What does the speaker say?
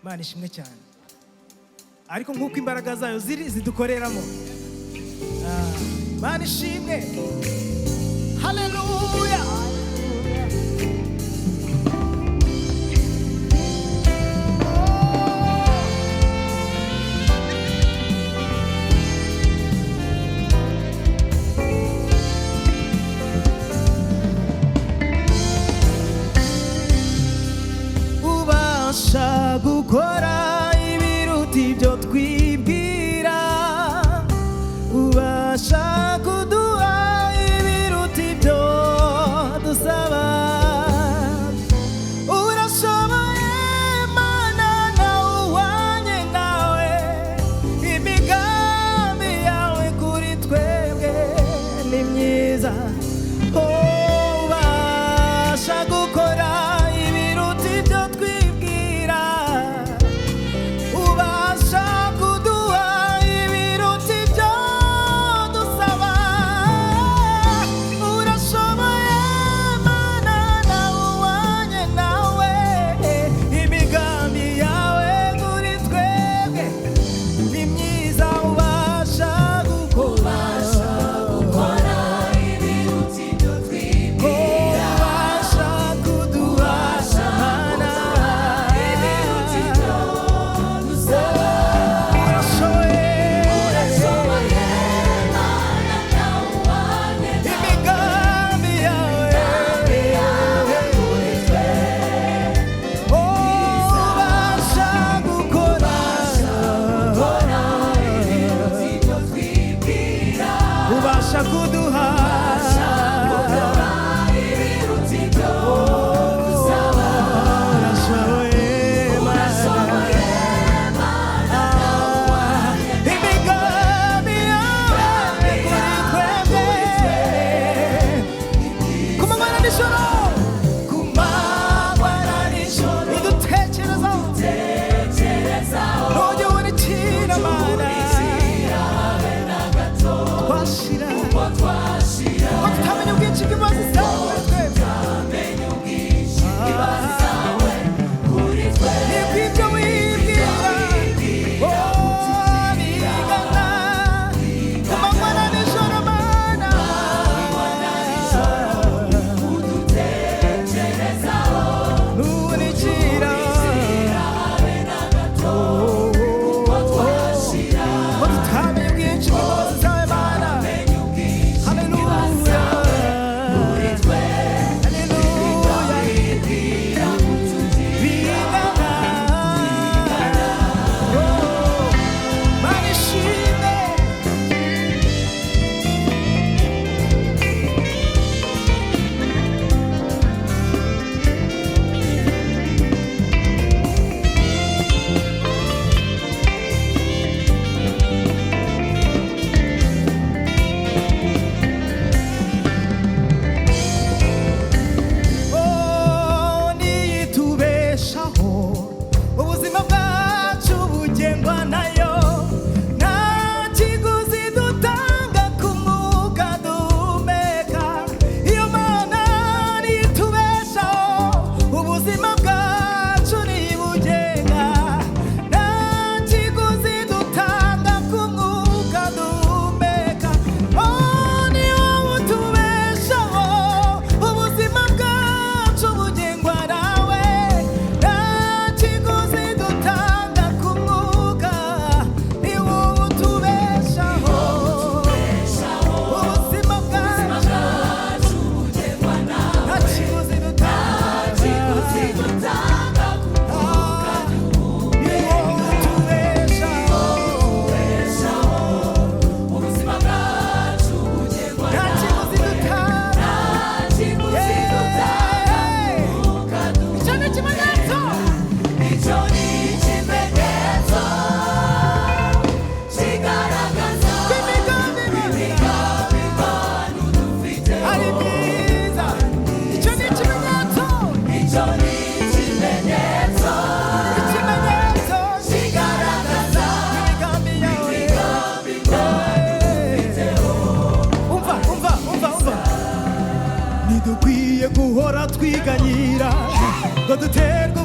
Imana ishimwe cyane. Ariko nk'uko imbaraga zayo ziri zidukoreramo, Imana ishimwe. Haleluya. Ubasha gukora ibiruta ibyo twibwira, ubasha kuduha ibiruta ibyo dusaba. Urashoboye Mana, nawe uwanye nawe, imigambi yawe kuri twebwe ni myiza. Ubasha gukora ibiruta ibyo twibwira, ubasha kuduha ibiruta ibyo dusaba. Urashoboye Mana, nawe uwanye nawe, imigambi yawe kuri twebwe ni myiza. Ubasha gukora ibiruta ibyo twibwira, ubasha kuduha Mana ibiruta ibyo dusaba. Urashoboye Mana, nawe uwanye imigambi yawe kuri twebwe, ubasha gukora ibiruta ibyo twibwira, ubasha kuduha ibiruta ibyo dusaba. Urashoboye Mana, imigambi yawe kuri twebwe, ku manywa na nijoro, ku manywa na nijoro idutekerezaho, ntujye unikira Mana, twashira ko tutamenya ubwinshi bw'imbabazi zawe kuri twe. Nibw'ibyo wibwira, bigana ku manywa na nijoro Mana, ntunikira ko tutamenya ubwinshi bw'imbabazi zawe Mana. Haleluya. Niyitubeshaho, ubuzima bwacu bugengwa nayo, nta kiguzi dutanga ku mwuka duhumeka. Iyo Mana niyitubeshaho, ubuzima bwacu nibugenga, nta kiguzi dutanga ku mwuka duhumeka. Ni wowe utubeshaho, ubuzima bwacu bugengwa nawe, nta kiguzi dutanga ku mwuka. Ni wowe utubeshaho, ubuzima bwacu bugengwa nawe, nta kiguzi dutanga ku mwuka. Ni wowe utubeshaho, ubuzima bwacu bugengwa nawe, nta kiguzi dutanga. Icyo ni ikimenyetso, icyo ni ikimenyetso kigaragaza imigambi abantu dufite ari myiza. Icyo ni ikimenyetso, icyo ni ikimenyetso kigaragaza imigambi yawe. Umva, umva, umva, umva. Ntidukwiye guhora twiganyira ngo duterwe